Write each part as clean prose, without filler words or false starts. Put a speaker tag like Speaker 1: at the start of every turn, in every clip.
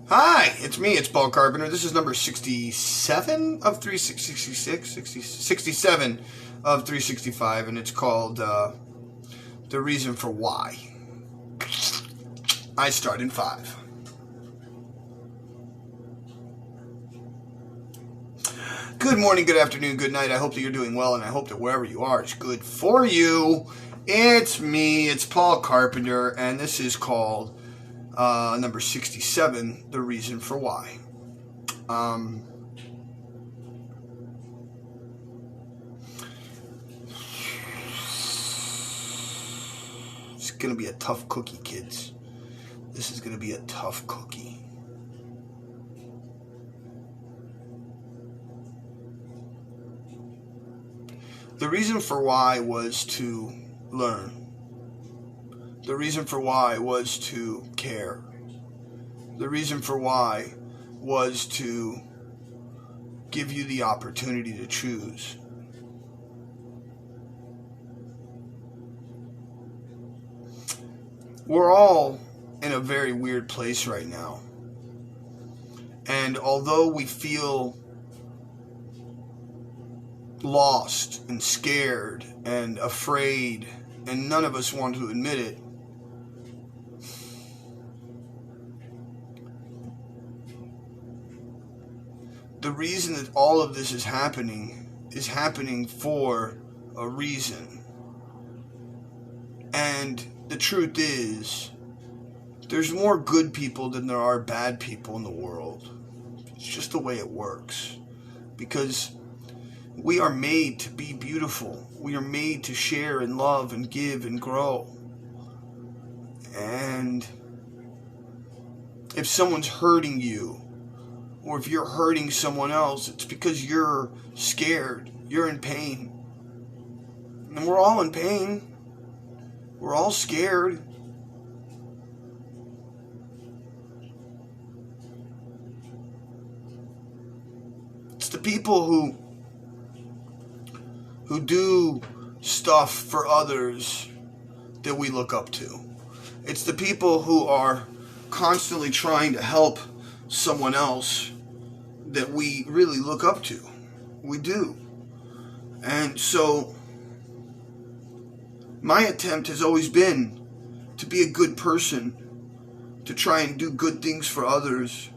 Speaker 1: Hi, it's me, it's Paul Carpenter. This is number 67 of 366, 67 of 365, and it's called The Reason for Why. I start in 5. Good morning, good afternoon, good night. I hope that you're doing well, and I hope that wherever you are, it's good for you. It's me, it's Paul Carpenter, and this is called number 67, The Reason for Why. It's going to be a tough cookie, kids. This is going to be a tough cookie. The reason for why was to learn. The reason for why was to care. The reason for why was to give you the opportunity to choose. We're all in a very weird place right now. And although we feel lost and scared and afraid, and none of us want to admit it, the reason that all of this is happening for a reason. And the truth is, there's more good people than there are bad people in the world. It's just the way it works. Because we are made to be beautiful. We are made to share and love and give and grow. And if someone's hurting you, or if you're hurting someone else, it's because you're scared. You're in pain. And we're all in pain. We're all scared. It's the people who do stuff for others that we look up to. It's the people who are constantly trying to help someone else that we really look up to. We do. And so my attempt has always been to be a good person, to try and do good things for others.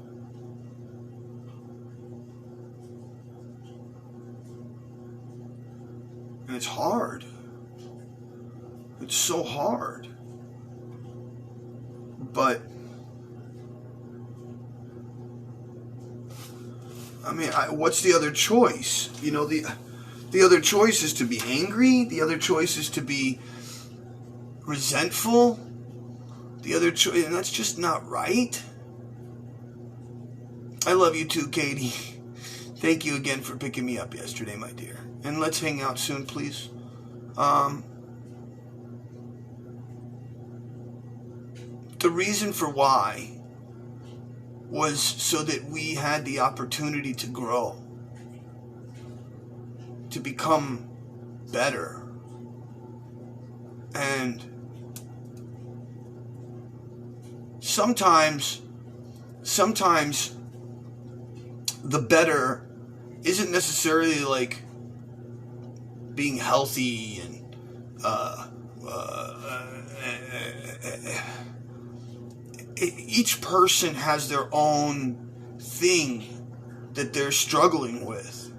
Speaker 1: And it's hard. It's so hard. But I mean, what's the other choice? You know, the other choice is to be angry. The other choice is to be resentful. The other choice, and that's just not right. I love you too, Katie. Thank you again for picking me up yesterday, my dear. And let's hang out soon, please. The reason for why was so that we had the opportunity to grow, to become better. And sometimes the better isn't necessarily like being healthy and each person has their own thing that they're struggling with.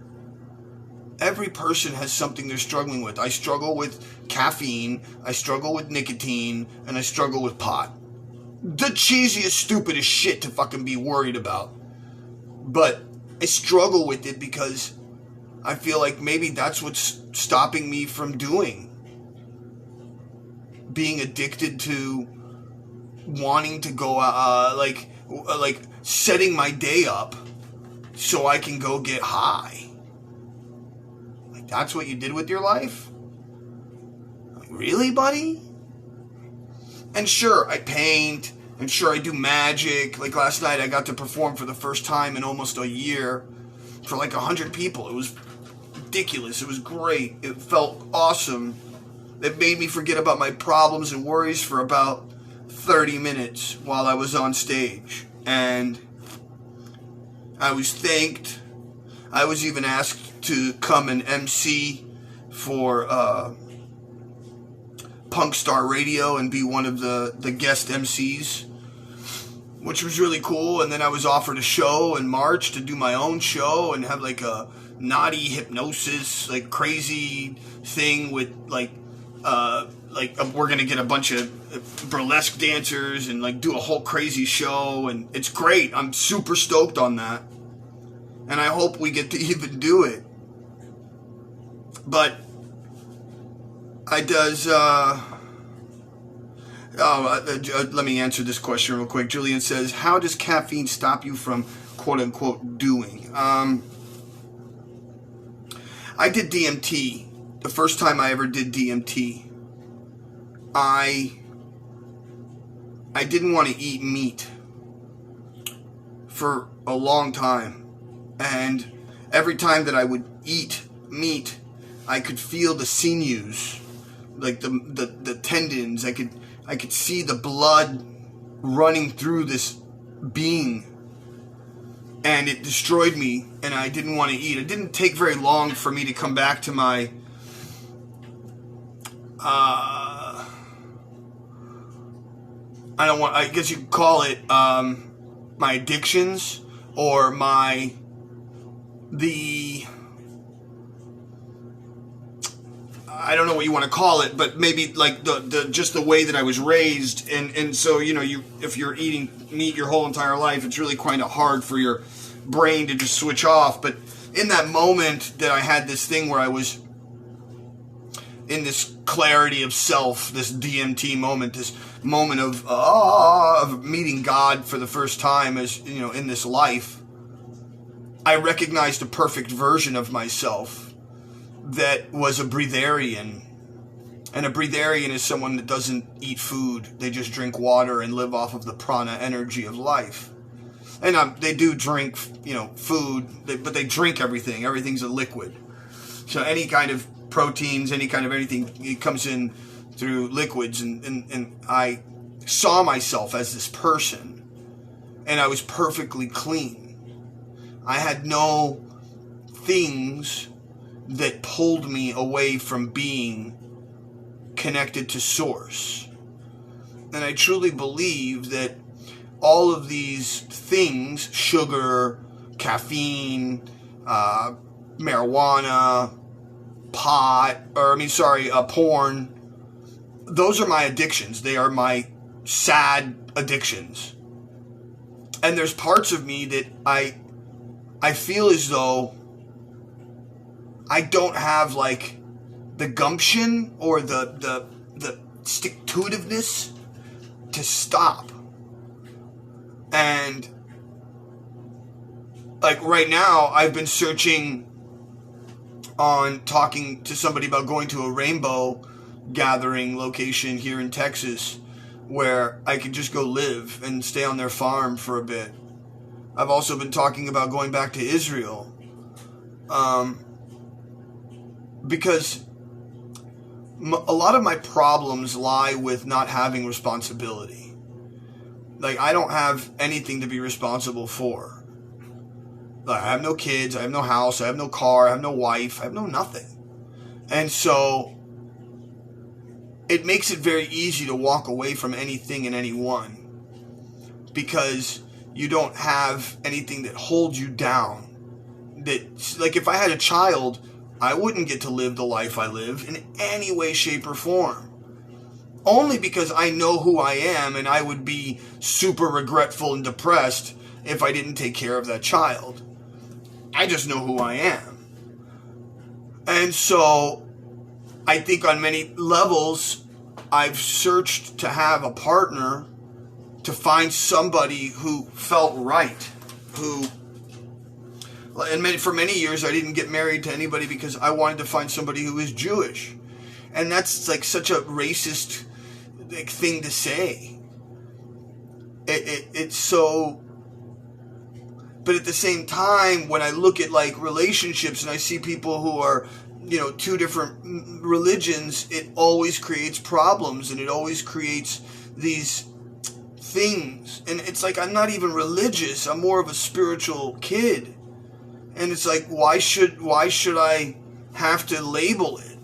Speaker 1: Every person has something they're struggling with. I struggle with caffeine, I struggle with nicotine, and I struggle with pot. The cheesiest, stupidest shit to fucking be worried about. But I struggle with it because I feel like maybe that's what's stopping me from being addicted to wanting to go like setting my day up so I can go get high. Like, that's what you did with your life? Like, really, buddy? And sure, I paint, and sure, I do magic. Like last night, I got to perform for the first time in almost a year for like 100 people. It was ridiculous. It was great. It felt awesome. It made me forget about my problems and worries for about 30 minutes while I was on stage. And I was thanked. I was even asked to come and MC for Punk Star Radio and be one of the guest MCs, which was really cool. And then I was offered a show in March to do my own show and have like a naughty hypnosis, like crazy thing with like we're gonna get a bunch of burlesque dancers and like do a whole crazy show, and it's great. I'm super stoked on that, and I hope we get to even do it. But I does. Let me answer this question real quick. Julian says, "How does caffeine stop you from quote unquote doing?" I did DMT. The first time I ever did DMT, I didn't want to eat meat for a long time. And every time that I would eat meat, I could feel the sinews, like the tendons. I could see the blood running through this being. And it destroyed me, and I didn't want to eat. It didn't take very long for me to come back to my I guess you could call it my addictions, or I don't know what you want to call it, but maybe like the just the way that I was raised, and so if you're eating meat your whole entire life, it's really kind of hard for your brain to just switch off. But in that moment that I had this thing where I was in this clarity of self, this DMT moment, this moment of meeting God for the first time, as in this life, I recognized a perfect version of myself that was a breatharian. And a breatharian is someone that doesn't eat food. They just drink water and live off of the prana energy of life. And they do drink, food, but they drink everything. Everything's a liquid. So any kind of proteins, any kind of anything, it comes in through liquids. And I saw myself as this person. And I was perfectly clean. I had no things that pulled me away from being connected to source. And I truly believe that all of these things, sugar, caffeine, marijuana, porn, those are my addictions. They are my sad addictions. And there's parts of me that I feel as though I don't have like the gumption or the stick-to-itiveness to stop. And like right now, I've been searching on talking to somebody about going to a rainbow gathering location here in Texas where I could just go live and stay on their farm for a bit. I've also been talking about going back to Israel. Because a lot of my problems lie with not having responsibility. Like, I don't have anything to be responsible for. Like, I have no kids, I have no house, I have no car, I have no wife, I have no nothing. And so, it makes it very easy to walk away from anything and anyone. Because you don't have anything that holds you down. That, like, if I had a child, I wouldn't get to live the life I live in any way, shape, or form. Only because I know who I am, and I would be super regretful and depressed if I didn't take care of that child. I just know who I am. And so, I think on many levels, I've searched to have a partner, to find somebody who felt right, and for many years I didn't get married to anybody because I wanted to find somebody who is Jewish. And that's like such a racist thing to say. It's so... But at the same time, when I look at like relationships and I see people who are, two different religions, it always creates problems, and it always creates these things. And it's like, I'm not even religious. I'm more of a spiritual kid. And it's like, why should I have to label it?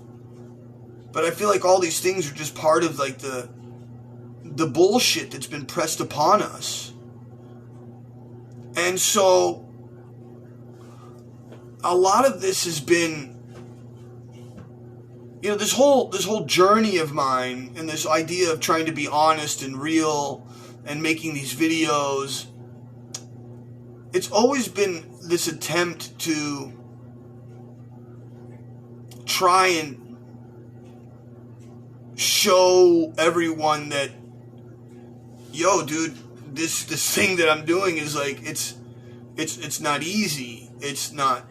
Speaker 1: But I feel like all these things are just part of like the bullshit that's been pressed upon us. And so a lot of this has been, you know, this whole journey of mine and this idea of trying to be honest and real and making these videos, it's always been this attempt to try and show everyone that, yo, dude, this thing that I'm doing is like, it's not easy. It's not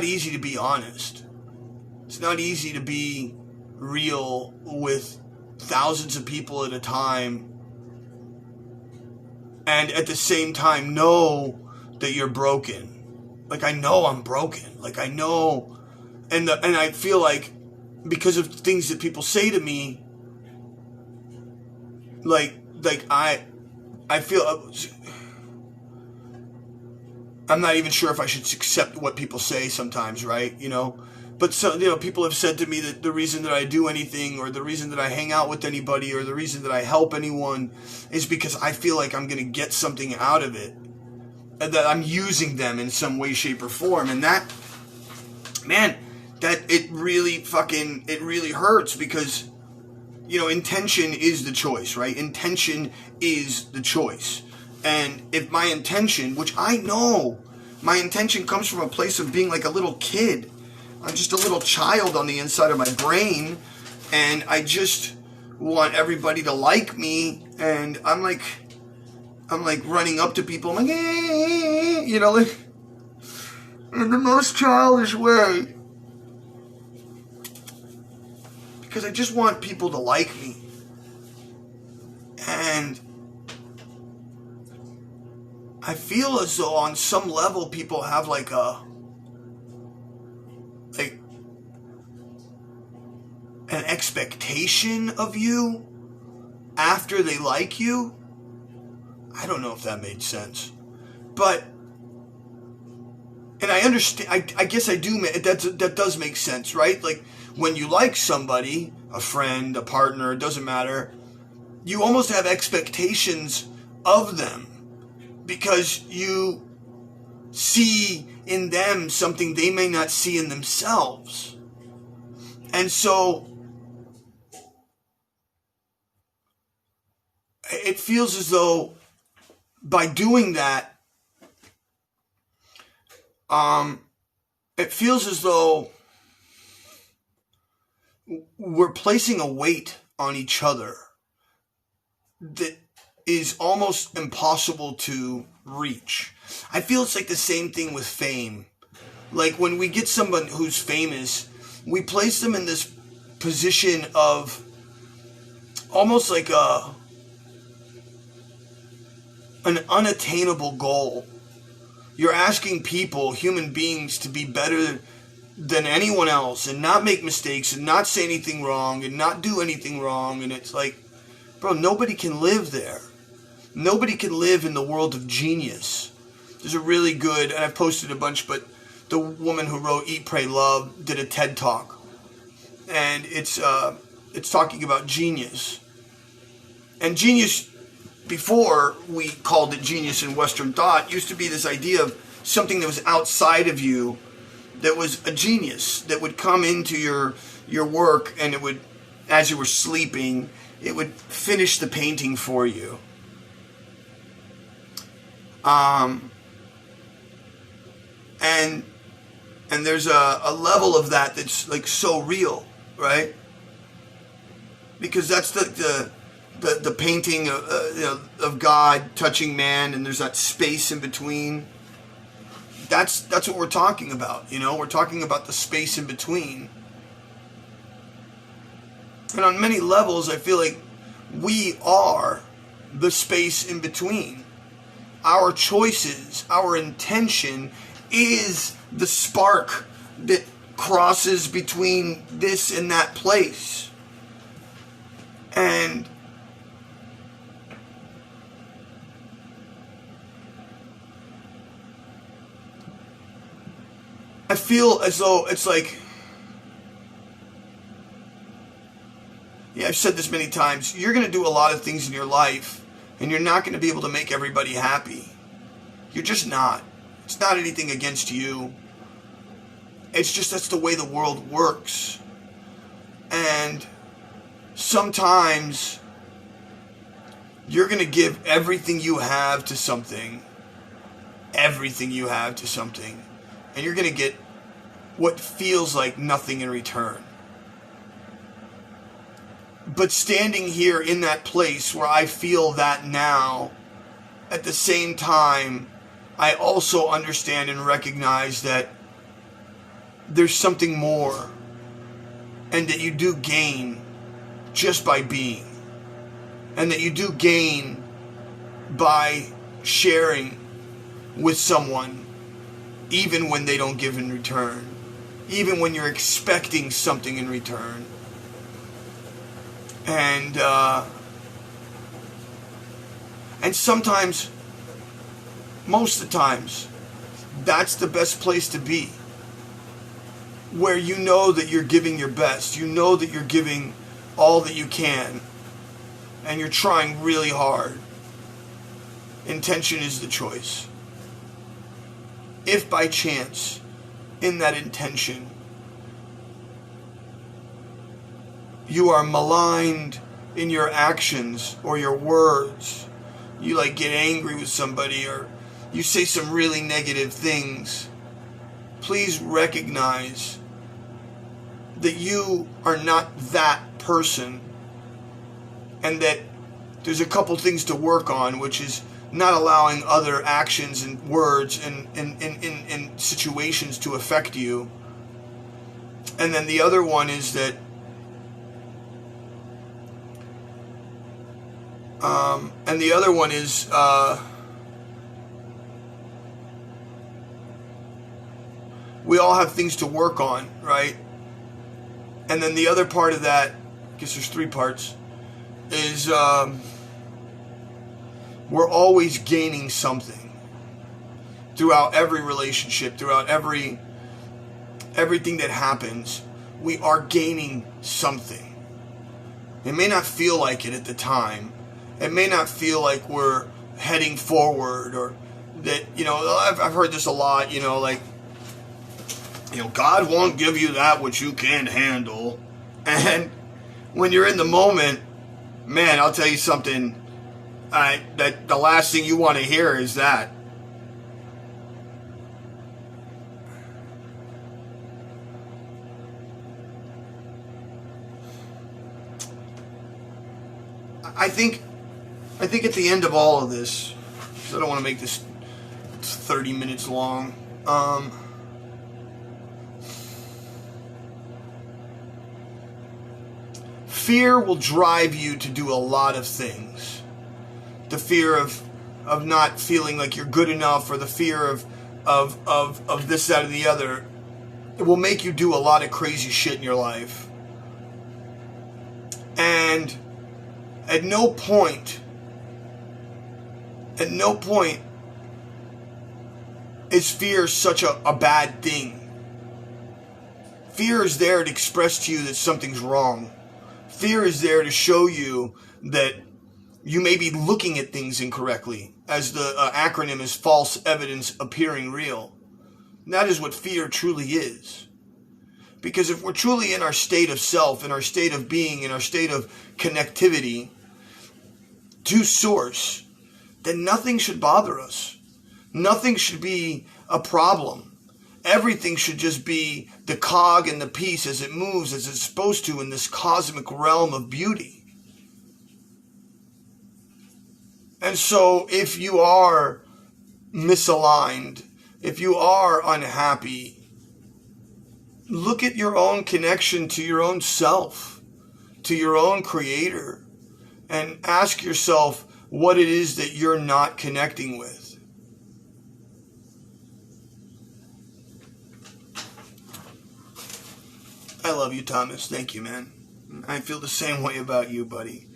Speaker 1: easy to be honest. It's not easy to be real with thousands of people at a time, and at the same time know that you're broken. Like, I know I'm broken. Like, I know, and I feel like because of things that people say to me, like I feel, I'm not even sure if I should accept what people say sometimes, right? You know, but so, you know, people have said to me that the reason that I do anything, or the reason that I hang out with anybody, or the reason that I help anyone is because I feel like I'm going to get something out of it, and that I'm using them in some way, shape, or form. And that, man, that it really hurts, because, you know, intention is the choice, right? Intention is the choice. And if my intention, which I know, my intention comes from a place of being like a little kid. I'm just a little child on the inside of my brain, and I just want everybody to like me, and I'm like running up to people, I'm like, you know, like, in the most childish way, because I just want people to like me. And I feel as though on some level people have like an expectation of you after they like you. I don't know if that made sense, but, and I understand, I guess I do, that does make sense, right? Like, when you like somebody, a friend, a partner, it doesn't matter, you almost have expectations of them, because you see in them something they may not see in themselves. And so it feels as though by doing that, it feels as though we're placing a weight on each other that is almost impossible to reach. I feel it's like the same thing with fame. Like, when we get someone who's famous, we place them in this position of almost like an unattainable goal. You're asking people, human beings, to be better than anyone else, and not make mistakes, and not say anything wrong, and not do anything wrong. And it's like, bro, nobody can live there. Nobody can live in the world of genius. There's a really good, and I've posted a bunch, but the woman who wrote Eat, Pray, Love did a TED Talk. And it's talking about genius. And genius, before we called it genius in Western thought, used to be this idea of something that was outside of you, that was a genius, that would come into your work, and it would, as you were sleeping, it would finish the painting for you. And there's a level of that that's like so real, right? Because that's the painting of God touching man, and there's that space in between. That's what we're talking about, you know? We're talking about the space in between. And on many levels, I feel like we are the space in between. Our choices, our intention is the spark that crosses between this and that place. And I feel as though it's like, yeah, I've said this many times, you're going to do a lot of things in your life, and you're not going to be able to make everybody happy. You're just not. It's not anything against you. It's just that's the way the world works. And sometimes you're going to give everything you have to something. Everything you have to something. And you're going to get what feels like nothing in return. But standing here in that place where I feel that now, at the same time, I also understand and recognize that there's something more, and that you do gain just by being, and that you do gain by sharing with someone, even when they don't give in return, even when you're expecting something in return. And sometimes, most of the times, that's the best place to be. Where you know that you're giving your best. You know that you're giving all that you can. And you're trying really hard. Intention is the choice. If by chance, in that intention, you are maligned in your actions or your words, you like get angry with somebody or you say some really negative things, please recognize that you are not that person, and that there's a couple things to work on, which is not allowing other actions and words and situations to affect you. And then the other one is that we all have things to work on, right? And then the other part of that, I guess there's three parts, is we're always gaining something throughout every relationship, throughout everything that happens. We are gaining something. It may not feel like it at the time. It may not feel like we're heading forward, or that, I've heard this a lot, like, God won't give you that which you can't handle. And when you're in the moment, man, I'll tell you something, that the last thing you want to hear is that. I think at the end of all of this, because I don't want to make this 30 minutes long, fear will drive you to do a lot of things. The fear of not feeling like you're good enough, or the fear of this, that, or the other. It will make you do a lot of crazy shit in your life. And at no point is fear such a bad thing. Fear is there to express to you that something's wrong. Fear is there to show you that you may be looking at things incorrectly, as the acronym is false evidence appearing real. And that is what fear truly is. Because if we're truly in our state of self, in our state of being, in our state of connectivity to Source, then nothing should bother us. Nothing should be a problem. Everything should just be the cog and the piece as it moves, as it's supposed to, in this cosmic realm of beauty. And so if you are misaligned, if you are unhappy, look at your own connection to your own self, to your own creator, and ask yourself what it is that you're not connecting with. I love you, Thomas. Thank you, man. I feel the same way about you, buddy.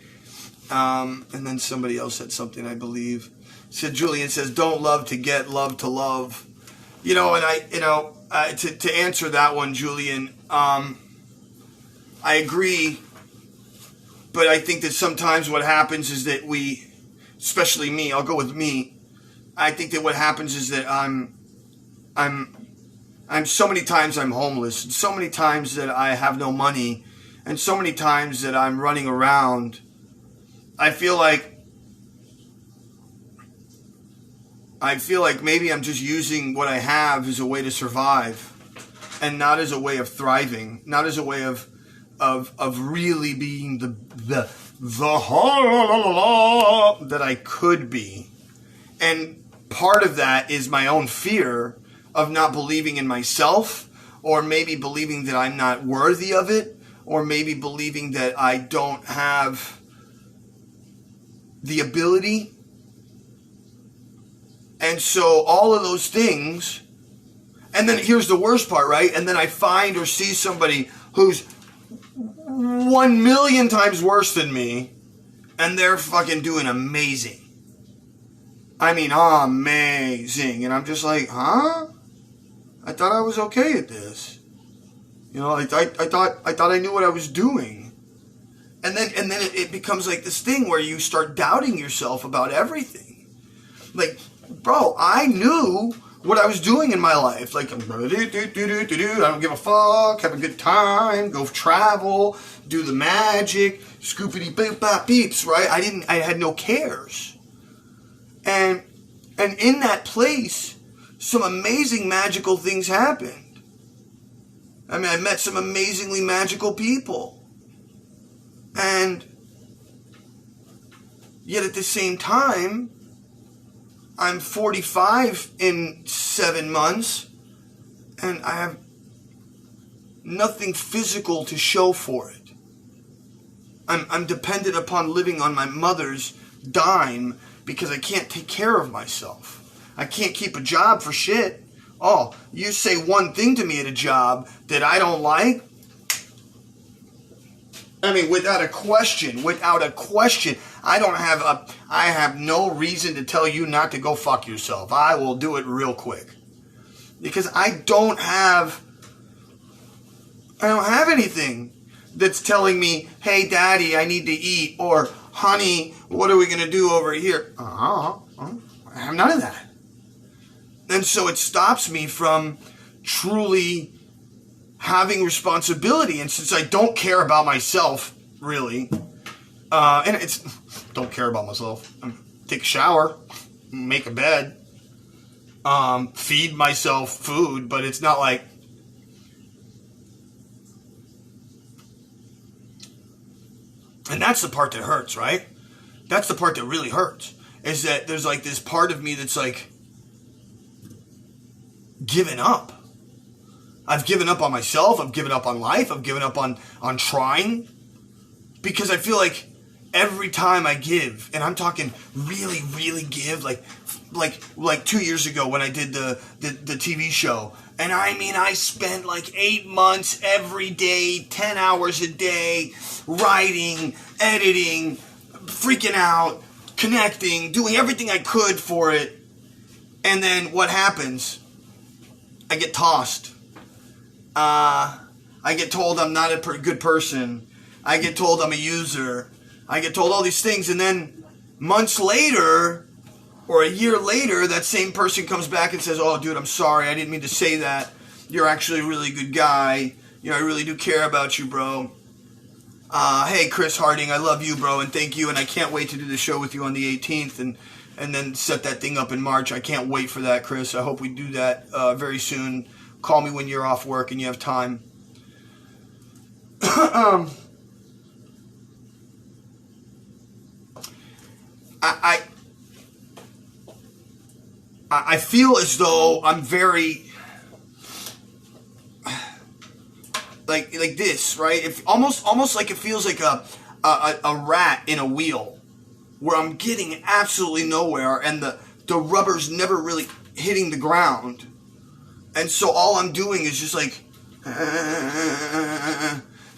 Speaker 1: And then somebody else said something, I believe. Julian says, don't love to get, love to love. You know, and to answer that one, Julian, I agree. But I think that sometimes what happens is that we, especially me, I'll go with me. I think that what happens is that I'm so many times I'm homeless, and so many times that I have no money, and so many times that I'm running around. I feel like maybe I'm just using what I have as a way to survive, and not as a way of thriving, not as a way of really being the that I could be. And part of that is my own fear of not believing in myself, or maybe believing that I'm not worthy of it, or maybe believing that I don't have the ability. And so all of those things, and then here's the worst part, right? And then I find or see somebody who's 1,000,000 times worse than me, and they're fucking doing amazing. I mean, amazing. And I'm just like, huh? I thought I was okay at this. You know, I thought I knew what I was doing. And then it becomes like this thing where you start doubting yourself about everything. Like, bro, I knew what I was doing in my life. Like, I don't give a fuck, have a good time, go travel, do the magic, scoopity beep bop beeps, right? I had no cares. And in that place, some amazing magical things happened. I mean, I met some amazingly magical people. And yet at the same time, I'm 45 in 7 months, and I have nothing physical to show for it. I'm dependent upon living on my mother's dime because I can't take care of myself. I can't keep a job for shit. Oh, you say one thing to me at a job that I don't like? I mean, without a question, I have no reason to tell you not to go fuck yourself. I will do it real quick. Because I don't have anything that's telling me, hey, daddy, I need to eat, or honey, what are we going to do over here? I have none of that. And so it stops me from truly having responsibility. And since I don't care about myself, really, and it's, don't care about myself, take a shower, make a bed, feed myself food, but it's not like, and that's the part that hurts, right? That's the part that really hurts, is that there's like this part of me that's like, given up. I've given up on myself, I've given up on life, I've given up on trying, because I feel like every time I give, and I'm talking really, really give, like 2 years ago when I did the TV show, and I mean, I spent like 8 months every day, 10 hours a day, writing, editing, freaking out, connecting, doing everything I could for it, and then what happens? I get tossed. I get told I'm not a good person. I get told I'm a user. I get told all these things, and then months later, or a year later, that same person comes back and says, oh, dude, I'm sorry. I didn't mean to say that. You're actually a really good guy. You know, I really do care about you, bro. Hey, Chris Harding, I love you, bro, and thank you, and I can't wait to do the show with you on the 18th, and then set that thing up in March. I can't wait for that, Chris. I hope we do that very soon. Call me when you're off work and you have time. I feel as though I'm very like this, right? If almost like it feels like a rat in a wheel, where I'm getting absolutely nowhere, and the rubber's never really hitting the ground, and so all I'm doing is just like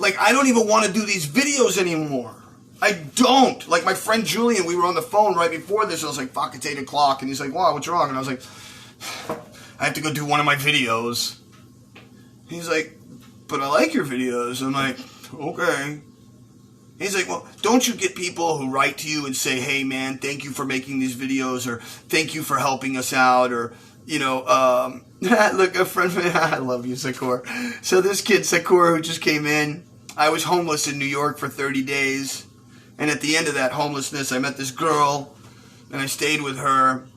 Speaker 1: Like, I don't even want to do these videos anymore. I don't. Like, my friend Julian, we were on the phone right before this. I was like, fuck, it's 8 o'clock. And he's like, wow, what's wrong? And I was like, I have to go do one of my videos. He's like, but I like your videos. I'm like, okay. He's like, well, don't you get people who write to you and say, hey, man, thank you for making these videos, or thank you for helping us out, or, you know, look, a friend of mine, I love you, Sakur. So this kid, Sakur, who just came in, I was homeless in New York for 30 days, and at the end of that homelessness, I met this girl, and I stayed with her,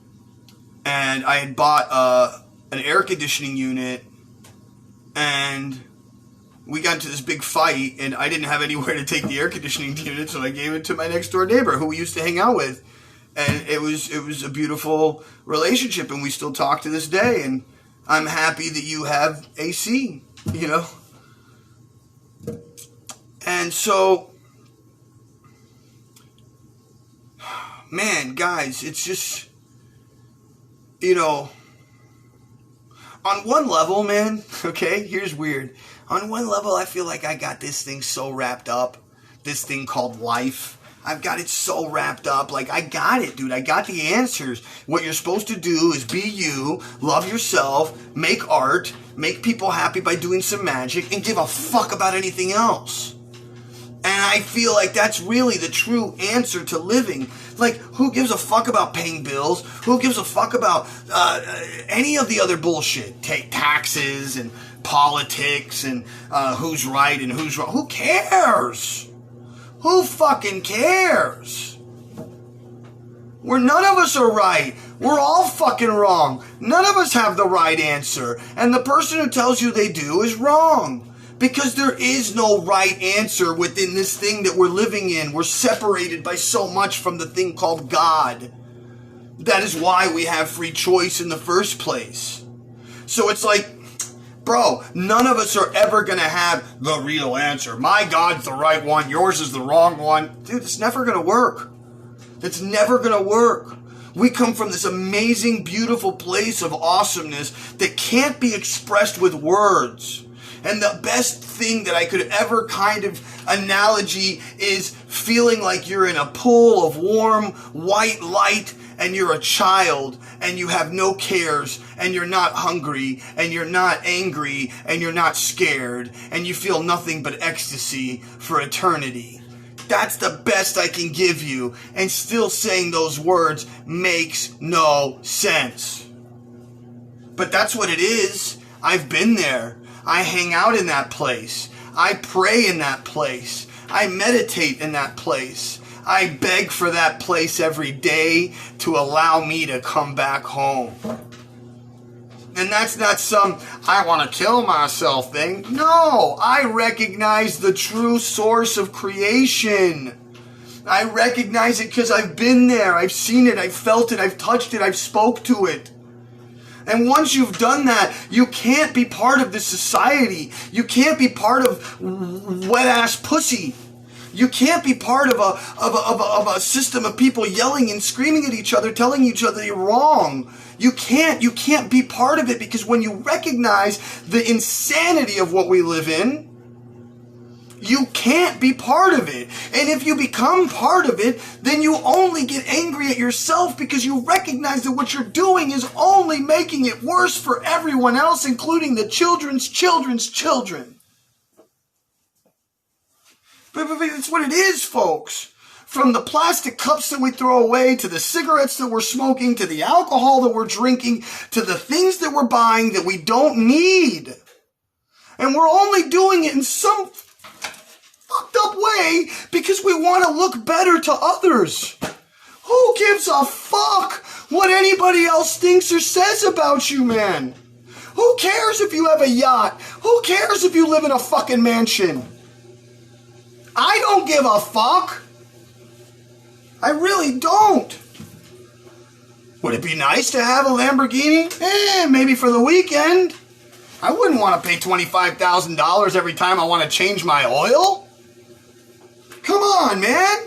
Speaker 1: and I had bought an air conditioning unit, and we got into this big fight, and I didn't have anywhere to take the air conditioning unit, so I gave it to my next door neighbor who we used to hang out with. And it was a beautiful relationship, and we still talk to this day, and I'm happy that you have AC, you know? And so, man, guys, it's just, you know, on one level, man, okay, here's weird. On one level, I feel like I got this thing so wrapped up, this thing called life. I've got it so wrapped up. Like, I got it, dude. I got the answers. What you're supposed to do is be you, love yourself, make art, make people happy by doing some magic, and give a fuck about anything else. And I feel like that's really the true answer to living. Like, who gives a fuck about paying bills? Who gives a fuck about any of the other bullshit? Take taxes and politics and who's right and who's wrong. Who cares? Who fucking cares? None of us are right. We're all fucking wrong. None of us have the right answer. And the person who tells you they do is wrong. Because there is no right answer within this thing that we're living in. We're separated by so much from the thing called God. That is why we have free choice in the first place. So it's like, bro, none of us are ever going to have the real answer. My God's the right one. Yours is the wrong one. Dude, it's never going to work. It's never going to work. We come from this amazing, beautiful place of awesomeness that can't be expressed with words. And the best thing that I could ever kind of analogy is feeling like you're in a pool of warm, white light, and you're a child, and you have no cares, and you're not hungry, and you're not angry, and you're not scared, and you feel nothing but ecstasy for eternity. That's the best I can give you, and still saying those words makes no sense. But that's what it is. I've been there. I hang out in that place. I pray in that place. I meditate in that place. I beg for that place every day to allow me to come back home. And that's not some, I want to kill myself thing. No, I recognize the true source of creation. I recognize it because I've been there. I've seen it. I've felt it. I've touched it. I've spoke to it. And once you've done that, you can't be part of this society. You can't be part of wet-ass pussy. You can't be part of a system of people yelling and screaming at each other, telling each other you're wrong. You can't be part of it, because when you recognize the insanity of what we live in, you can't be part of it. And if you become part of it, then you only get angry at yourself, because you recognize that what you're doing is only making it worse for everyone else, including the children's children's children. But that's what it is, folks. From the plastic cups that we throw away, to the cigarettes that we're smoking, to the alcohol that we're drinking, to the things that we're buying that we don't need. And we're only doing it in some fucked up way because we want to look better to others. Who gives a fuck what anybody else thinks or says about you, man? Who cares if you have a yacht? Who cares if you live in a fucking mansion? I don't give a fuck. I really don't. Would it be nice to have a Lamborghini? Maybe for the weekend. I wouldn't want to pay $25,000 every time I want to change my oil. Come on, man.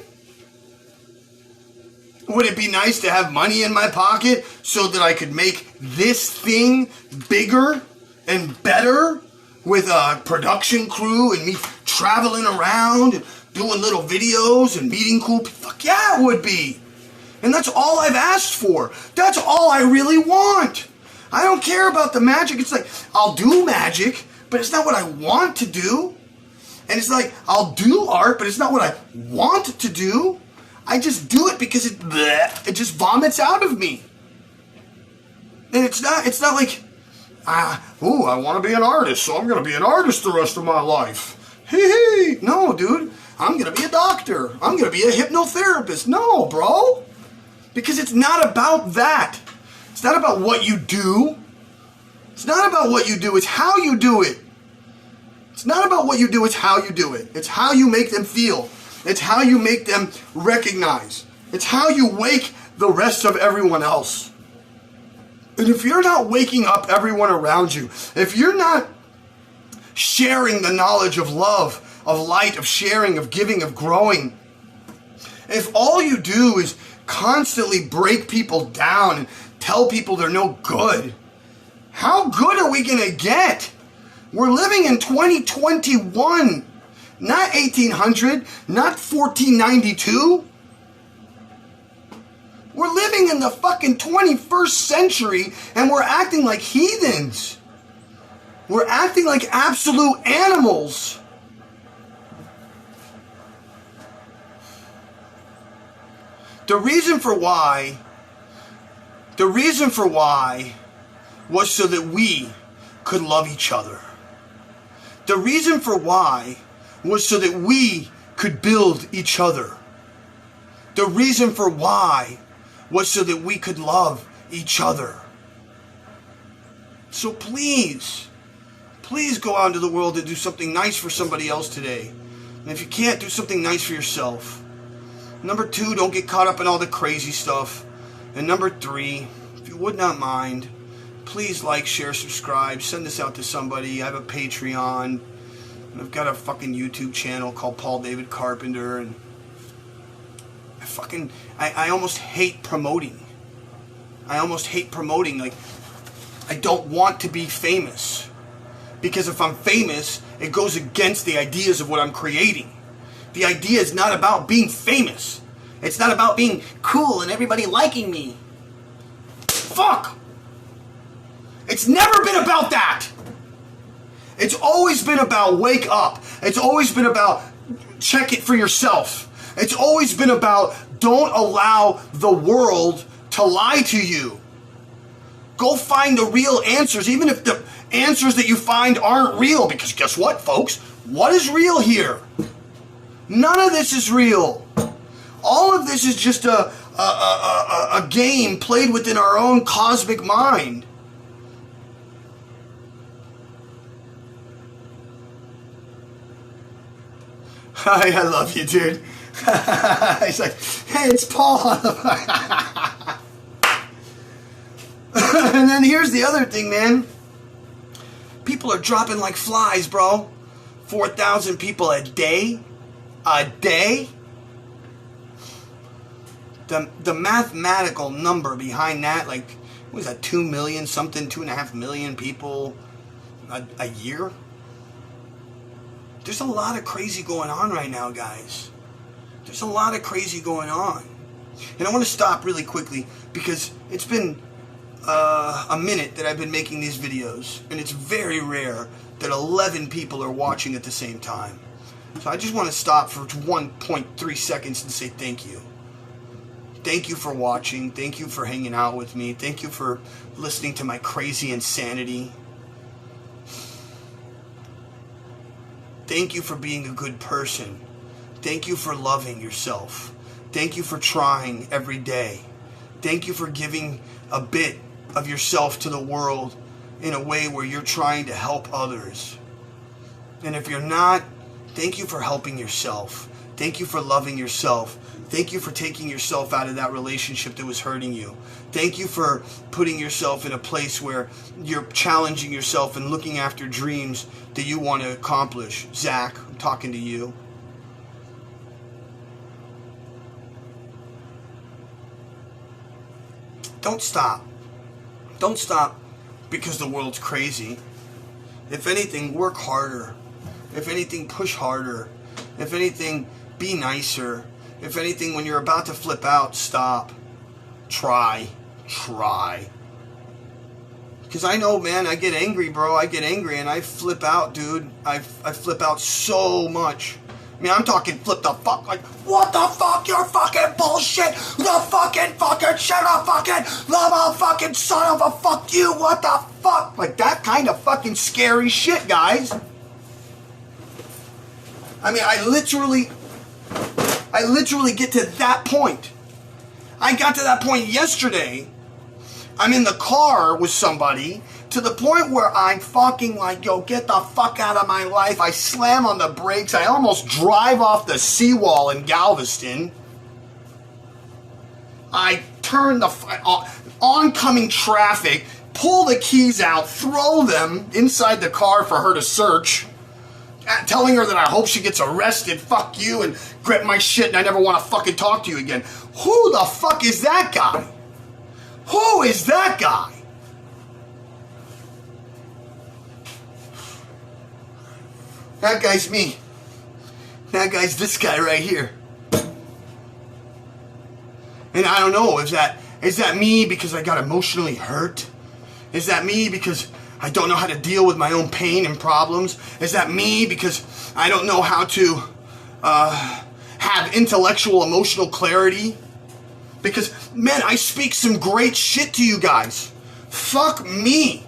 Speaker 1: Would it be nice to have money in my pocket so that I could make this thing bigger and better with a production crew and me traveling around and doing little videos and meeting cool people? Fuck yeah, it would be. And that's all I've asked for. That's all I really want. I don't care about the magic. It's like, I'll do magic, but it's not what I want to do. And it's like, I'll do art, but it's not what I want to do. I just do it because it just vomits out of me. And it's not like, I want to be an artist, so I'm going to be an artist the rest of my life. Hee. No, dude. I'm going to be a doctor. I'm going to be a hypnotherapist. No, bro. Because it's not about that. It's not about what you do. It's not about what you do. It's how you do it. It's not about what you do. It's how you do it. It's how you make them feel. It's how you make them recognize. It's how you wake the rest of everyone else. And if you're not waking up everyone around you, if you're not sharing the knowledge of love, of light, of sharing, of giving, of growing, if all you do is constantly break people down and tell people they're no good, how good are we going to get? We're living in 2021, not 1800, not 1492. We're living in the fucking 21st century and we're acting like heathens. We're acting like absolute animals. The reason for why was so that we could love each other. The reason for why was so that we could build each other. The reason for why was so that we could love each other. So please go out into the world and do something nice for somebody else today. And if you can't, do something nice for yourself. Number 2, don't get caught up in all the crazy stuff. And number 3, if you would not mind, please like, share, subscribe, send this out to somebody. I have a Patreon. And I've got a fucking YouTube channel called Paul David Carpenter. And I almost hate promoting. Like, I don't want to be famous. Because if I'm famous, it goes against the ideas of what I'm creating. The idea is not about being famous. It's not about being cool and everybody liking me. Fuck! It's never been about that. It's always been about wake up. It's always been about check it for yourself. It's always been about don't allow the world to lie to you. Go find the real answers, even if the answers that you find aren't real. Because guess what, folks? What is real here? None of this is real. All of this is just a game played within our own cosmic mind. Hi, I love you, dude. He's like, hey, it's Paul. And then here's the other thing, man. People are dropping like flies, bro. 4,000 people a day. A day? The mathematical number behind that, like, what was that, 2 million something, 2.5 million people a year? There's a lot of crazy going on right now, guys. There's a lot of crazy going on. And I want to stop really quickly because it's been a minute that I've been making these videos. And it's very rare that 11 people are watching at the same time. So I just want to stop for 1.3 seconds and say thank you. Thank you for watching. Thank you for hanging out with me. Thank you for listening to my crazy insanity. Thank you for being a good person. Thank you for loving yourself. Thank you for trying every day. Thank you for giving a bit of yourself to the world in a way where you're trying to help others. And if you're not, thank you for helping yourself. Thank you for loving yourself. Thank you for taking yourself out of that relationship that was hurting you. Thank you for putting yourself in a place where you're challenging yourself and looking after dreams that you want to accomplish. Zach, I'm talking to you. Don't stop. Don't stop because the world's crazy. If anything, work harder. If anything, push harder. If anything, be nicer. If anything, when you're about to flip out, stop. Try. Because I know, man, I get angry, bro. I get angry and I flip out, dude. I flip out so much. I mean, I'm talking flip the fuck, like, what the fuck, you're fucking bullshit, the fucking shut up, fucking, lava, fucking son of a fuck you, what the fuck, like that kind of fucking scary shit, guys. I mean, I literally get to that point. I got to that point yesterday. I'm in the car with somebody to the point where I'm fucking like, yo, get the fuck out of my life. I slam on the brakes. I almost drive off the seawall in Galveston. I turn the oncoming traffic, pull the keys out, throw them inside the car for her to search, telling her that I hope she gets arrested. Fuck you, and grab my shit, and I never want to fucking talk to you again. Who the fuck is that guy? Who is that guy? That guy's me. That guy's this guy right here. And I don't know, is that me because I got emotionally hurt? Is that me because I don't know how to deal with my own pain and problems? Is that me because I don't know how to have intellectual, emotional clarity? Because, man, I speak some great shit to you guys. Fuck me.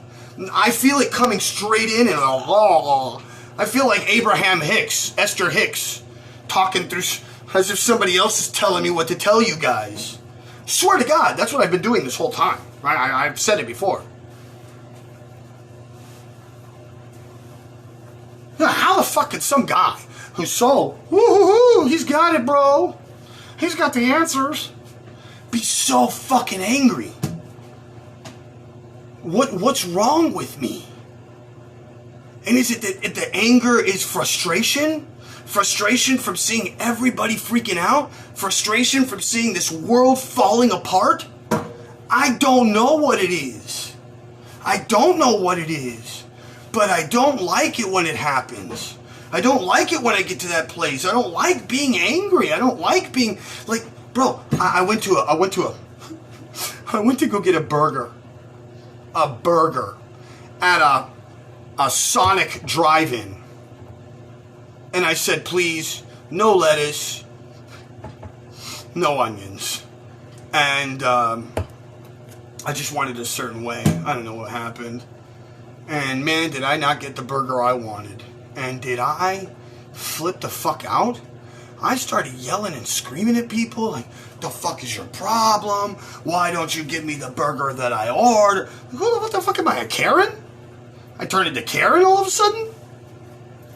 Speaker 1: I feel it coming straight in and I feel like Abraham Hicks, Esther Hicks, talking through as if somebody else is telling me what to tell you guys. Swear to God, that's what I've been doing this whole time. I've said it before. How the fuck could some guy who's so, woo-hoo-hoo, he's got it, bro, he's got the answers, be so fucking angry? What's wrong with me? And is it that the anger is frustration? Frustration from seeing everybody freaking out? Frustration from seeing this world falling apart? I don't know what it is. I don't know what it is. But I don't like it when it happens. I don't like it when I get to that place. I don't like being angry. I don't like being like, bro, I went to go get a burger at a Sonic drive-in. And I said, please, no lettuce, no onions. And I just wanted a certain way. I don't know what happened. And man, did I not get the burger I wanted. And did I flip the fuck out? I started yelling and screaming at people like, the fuck is your problem? Why don't you give me the burger that I ordered? What the fuck am I, a Karen? I turned into Karen all of a sudden?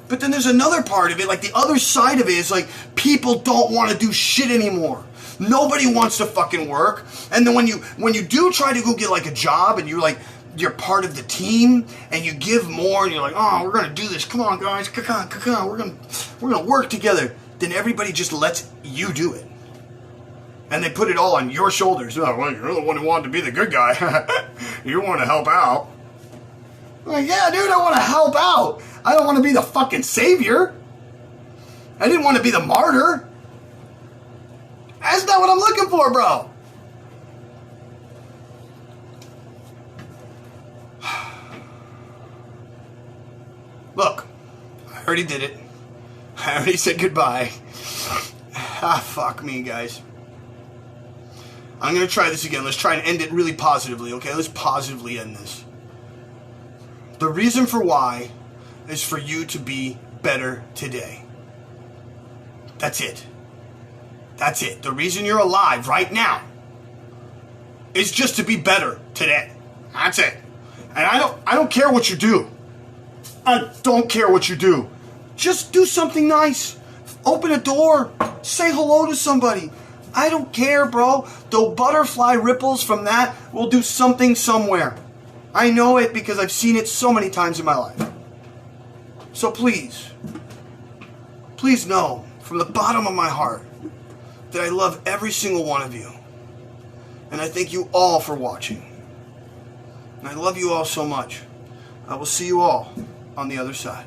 Speaker 1: But then there's another part of it, like the other side of it is like, people don't want to do shit anymore. Nobody wants to fucking work. And then when you do try to go get like a job and you're part of the team and you give more and you're like, oh, we're gonna do this. Come on, guys, we're gonna work together. Then everybody just lets you do it. And they put it all on your shoulders. Oh, well, you're the one who wanted to be the good guy. You want to help out. I'm like, yeah, dude, I want to help out. I don't want to be the fucking savior. I didn't want to be the martyr. That's not what I'm looking for, bro. Look, I already did it. I already said goodbye. Fuck me, guys. I'm going to try this again. Let's try and end it really positively, okay? Let's positively end this. The reason for why is for you to be better today. That's it. That's it. The reason you're alive right now is just to be better today. That's it. And I don't care what you do. I don't care what you do. Just do something nice. Open a door. Say hello to somebody. I don't care, bro. The butterfly ripples from that will do something somewhere. I know it because I've seen it so many times in my life. So please know from the bottom of my heart that I love every single one of you. And I thank you all for watching. And I love you all so much. I will see you all on the other side.